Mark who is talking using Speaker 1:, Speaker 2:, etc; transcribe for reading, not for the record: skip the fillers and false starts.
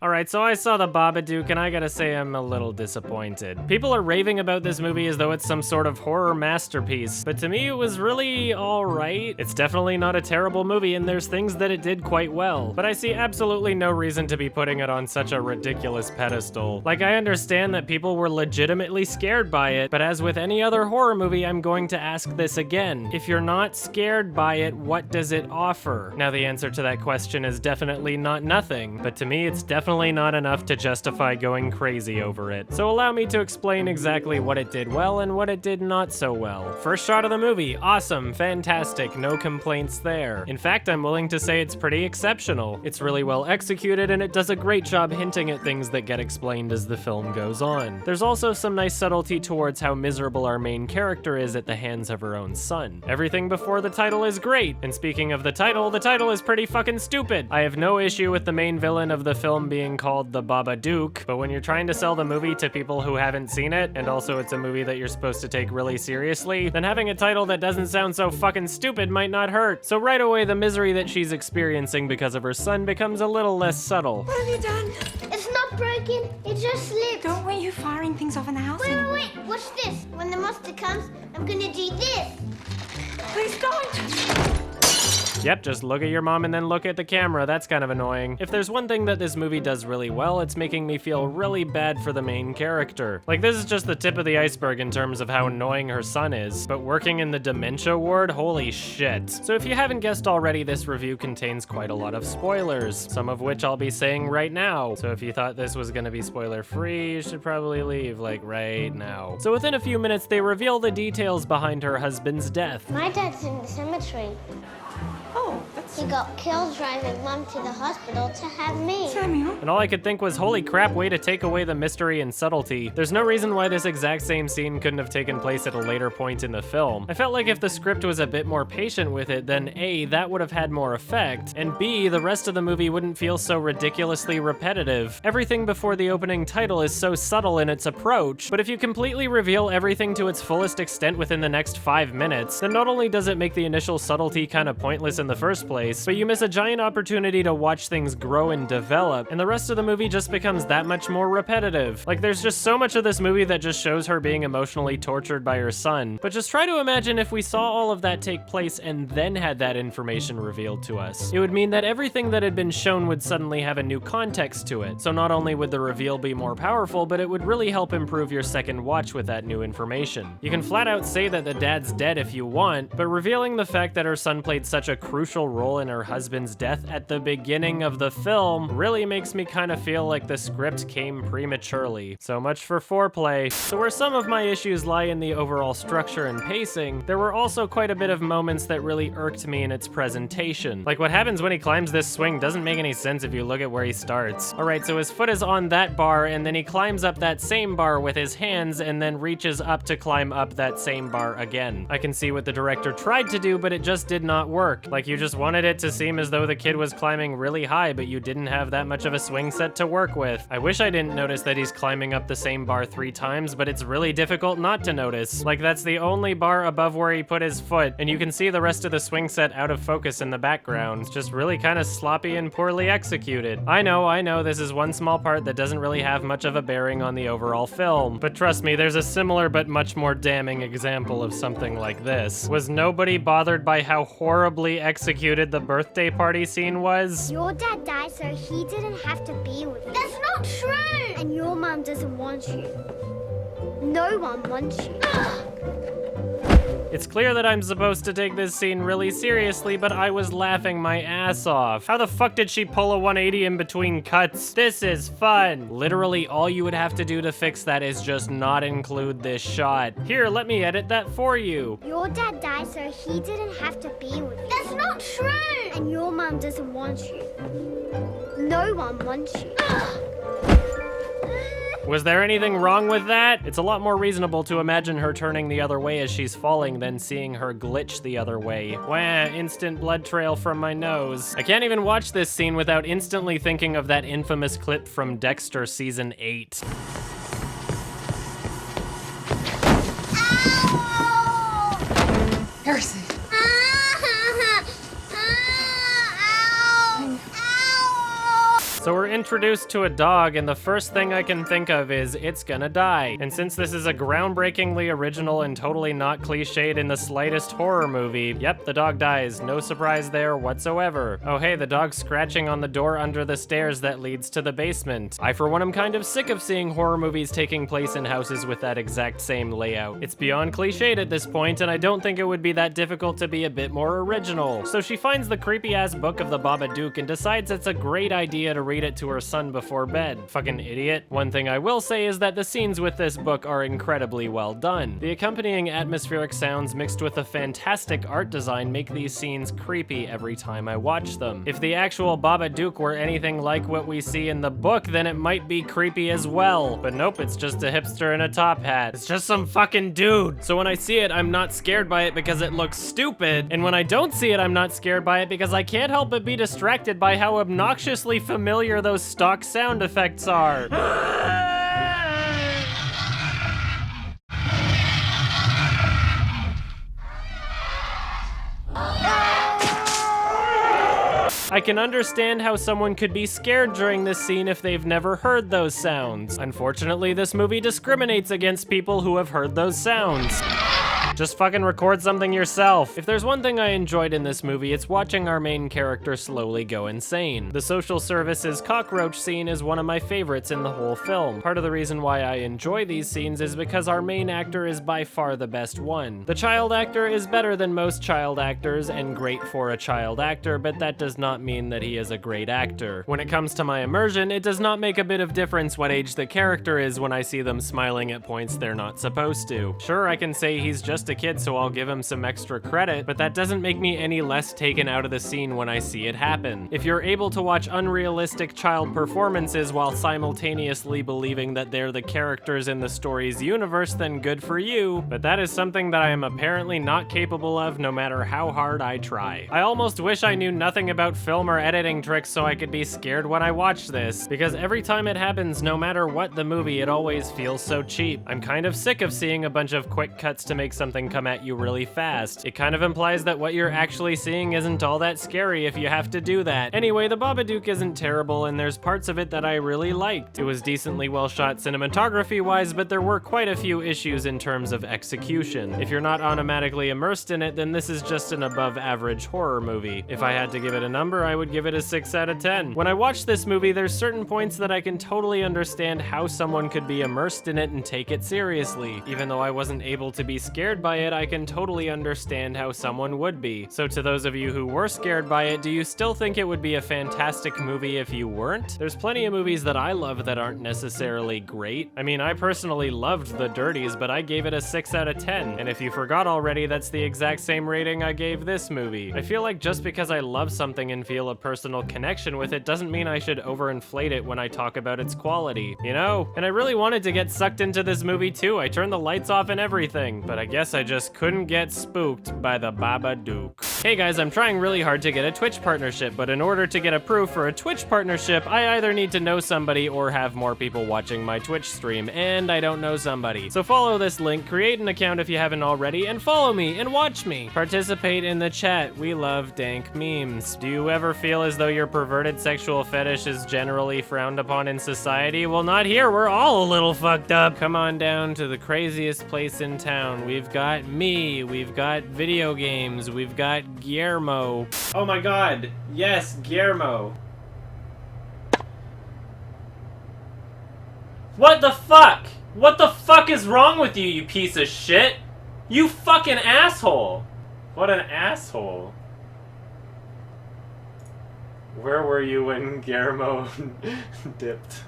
Speaker 1: Alright, so I saw the Babadook and I gotta say I'm a little disappointed. People are raving about this movie as though it's some sort of horror masterpiece, but to me it was really alright. It's definitely not a terrible movie and there's things that it did quite well, but I see absolutely no reason to be putting it on such a ridiculous pedestal. Like, I understand that people were legitimately scared by it, but as with any other horror movie, I'm going to ask this again. If you're not scared by it, what does it offer? Now, the answer to that question is definitely not nothing, but to me it's definitely not enough to justify going crazy over it. So allow me to explain exactly what it did well and what it did not so well. First shot of the movie, awesome, fantastic, no complaints there. In fact, I'm willing to say it's pretty exceptional. It's really well executed and it does a great job hinting at things that get explained as the film goes on. There's also some nice subtlety towards how miserable our main character is at the hands of her own son. Everything before the title is great, and speaking of the title is pretty fucking stupid. I have no issue with the main villain of the film being called the Babadook, but when you're trying to sell the movie to people who haven't seen it, and also it's a movie that you're supposed to take really seriously, then having a title that doesn't sound so fucking stupid might not hurt. So right away, the misery that she's experiencing because of her son becomes a little less subtle.
Speaker 2: What have you done?
Speaker 3: It's not broken, it just slipped.
Speaker 2: Don't want you firing things off in the house anymore.
Speaker 3: Wait, watch this. When the monster comes, I'm gonna do this.
Speaker 2: Please don't.
Speaker 1: Yep, just look at your mom and then look at the camera. That's kind of annoying. If there's one thing that this movie does really well, it's making me feel really bad for the main character. Like, this is just the tip of the iceberg in terms of how annoying her son is, but working in the dementia ward, holy shit. So if you haven't guessed already, this review contains quite a lot of spoilers, some of which I'll be saying right now. So if you thought this was gonna be spoiler-free, you should probably leave, like, right now. So within a few minutes, they reveal the details behind her husband's death.
Speaker 3: My dad's in the cemetery.
Speaker 2: Oh, that's
Speaker 3: He got killed driving Mum to the hospital to have me.
Speaker 2: Samuel.
Speaker 1: And all I could think was, holy crap, way to take away the mystery and subtlety. There's no reason why this exact same scene couldn't have taken place at a later point in the film. I felt like if the script was a bit more patient with it, then A, that would have had more effect, and B, the rest of the movie wouldn't feel so ridiculously repetitive. Everything before the opening title is so subtle in its approach, but if you completely reveal everything to its fullest extent within the next 5 minutes, then not only does it make the initial subtlety kind of pointless in the first place, but you miss a giant opportunity to watch things grow and develop, and the rest of the movie just becomes that much more repetitive. Like, there's just so much of this movie that just shows her being emotionally tortured by her son. But just try to imagine if we saw all of that take place and then had that information revealed to us. It would mean that everything that had been shown would suddenly have a new context to it. So not only would the reveal be more powerful, but it would really help improve your second watch with that new information. You can flat out say that the dad's dead if you want, but revealing the fact that her son played such a crucial role in her husband's death at the beginning of the film really makes me kind of feel like the script came prematurely. So much for foreplay. So where some of my issues lie in the overall structure and pacing, there were also quite a bit of moments that really irked me in its presentation. Like, what happens when he climbs this swing doesn't make any sense if you look at where he starts. Alright, so his foot is on that bar and then he climbs up that same bar with his hands and then reaches up to climb up that same bar again. I can see what the director tried to do, but it just did not work. Like, you just wanted it to seem as though the kid was climbing really high, but you didn't have that much of a swing set to work with. I wish I didn't notice that he's climbing up the same bar 3 times, but it's really difficult not to notice. Like, that's the only bar above where he put his foot, and you can see the rest of the swing set out of focus in the background. It's just really kind of sloppy and poorly executed. I know, this is one small part that doesn't really have much of a bearing on the overall film, but trust me, there's a similar but much more damning example of something like this. Was nobody bothered by how horribly executed the birthday party scene was?
Speaker 3: Your dad died so he didn't have to be with you. That's not true! And your mom doesn't want you. No one wants you.
Speaker 1: It's clear that I'm supposed to take this scene really seriously, but I was laughing my ass off. How the fuck did she pull a 180 in between cuts? This is fun. Literally, all you would have to do to fix that is just not include this shot. Here, let me edit that for you.
Speaker 3: Your dad died so he didn't have to be with you. That's not true! And your mom doesn't want you. No one wants you.
Speaker 1: Was there anything wrong with that? It's a lot more reasonable to imagine her turning the other way as she's falling than seeing her glitch the other way. Wah, instant blood trail from my nose. I can't even watch this scene without instantly thinking of that infamous clip from Dexter season 8.
Speaker 2: Harrison.
Speaker 1: So we're introduced to a dog, and the first thing I can think of is it's gonna die. And since this is a groundbreakingly original and totally not cliched in the slightest horror movie, yep, the dog dies. No surprise there whatsoever. Oh hey, the dog's scratching on the door under the stairs that leads to the basement. I for one am kind of sick of seeing horror movies taking place in houses with that exact same layout. It's beyond cliched at this point, and I don't think it would be that difficult to be a bit more original. So she finds the creepy-ass book of the Babadook and decides it's a great idea to read it to her son before bed. Fucking idiot. One thing I will say is that the scenes with this book are incredibly well done. The accompanying atmospheric sounds mixed with a fantastic art design make these scenes creepy every time I watch them. If the actual Babadook were anything like what we see in the book, then it might be creepy as well. But nope, it's just a hipster in a top hat. It's just some fucking dude. So when I see it, I'm not scared by it because it looks stupid. And when I don't see it, I'm not scared by it because I can't help but be distracted by how obnoxiously familiar those stock sound effects are. I can understand how someone could be scared during this scene if they've never heard those sounds. Unfortunately, this movie discriminates against people who have heard those sounds. Just fucking record something yourself. If there's one thing I enjoyed in this movie, it's watching our main character slowly go insane. The social services cockroach scene is one of my favorites in the whole film. Part of the reason why I enjoy these scenes is because our main actor is by far the best one. The child actor is better than most child actors and great for a child actor, but that does not mean that he is a great actor. When it comes to my immersion, it does not make a bit of difference what age the character is when I see them smiling at points they're not supposed to. Sure, I can say he's just a kid, so I'll give him some extra credit, but that doesn't make me any less taken out of the scene when I see it happen. If you're able to watch unrealistic child performances while simultaneously believing that they're the characters in the story's universe, then good for you, but that is something that I am apparently not capable of no matter how hard I try. I almost wish I knew nothing about film or editing tricks so I could be scared when I watch this, because every time it happens, no matter what the movie, it always feels so cheap. I'm kind of sick of seeing a bunch of quick cuts to make something come at you really fast. It kind of implies that what you're actually seeing isn't all that scary if you have to do that. Anyway, the Babadook isn't terrible, and there's parts of it that I really liked. It was decently well shot cinematography-wise, but there were quite a few issues in terms of execution. If you're not automatically immersed in it, then this is just an above-average horror movie. If I had to give it a number, I would give it a 6 out of 10. When I watch this movie, there's certain points that I can totally understand how someone could be immersed in it and take it seriously. Even though I wasn't able to be scared by it, I can totally understand how someone would be. So to those of you who were scared by it, do you still think it would be a fantastic movie if you weren't? There's plenty of movies that I love that aren't necessarily great. I mean, I personally loved The Dirties, but I gave it a 6 out of 10. And if you forgot already, that's the exact same rating I gave this movie. I feel like just because I love something and feel a personal connection with it doesn't mean I should overinflate it when I talk about its quality, you know? And I really wanted to get sucked into this movie too. I turned the lights off and everything, but I guess I just couldn't get spooked by the Babadook. Hey guys, I'm trying really hard to get a Twitch partnership, but in order to get approved for a Twitch partnership, I either need to know somebody or have more people watching my Twitch stream, and I don't know somebody. So follow this link, create an account if you haven't already, and follow me and watch me. Participate in the chat. We love dank memes. Do you ever feel as though your perverted sexual fetish is generally frowned upon in society? Well, not here. We're all a little fucked up. Come on down to the craziest place in town. We've got me, we've got video games, we've got Guillermo. Oh my god, yes, Guillermo. What the fuck? What the fuck is wrong with you, you piece of shit? You fucking asshole. What an asshole. Where were you when Guillermo dipped?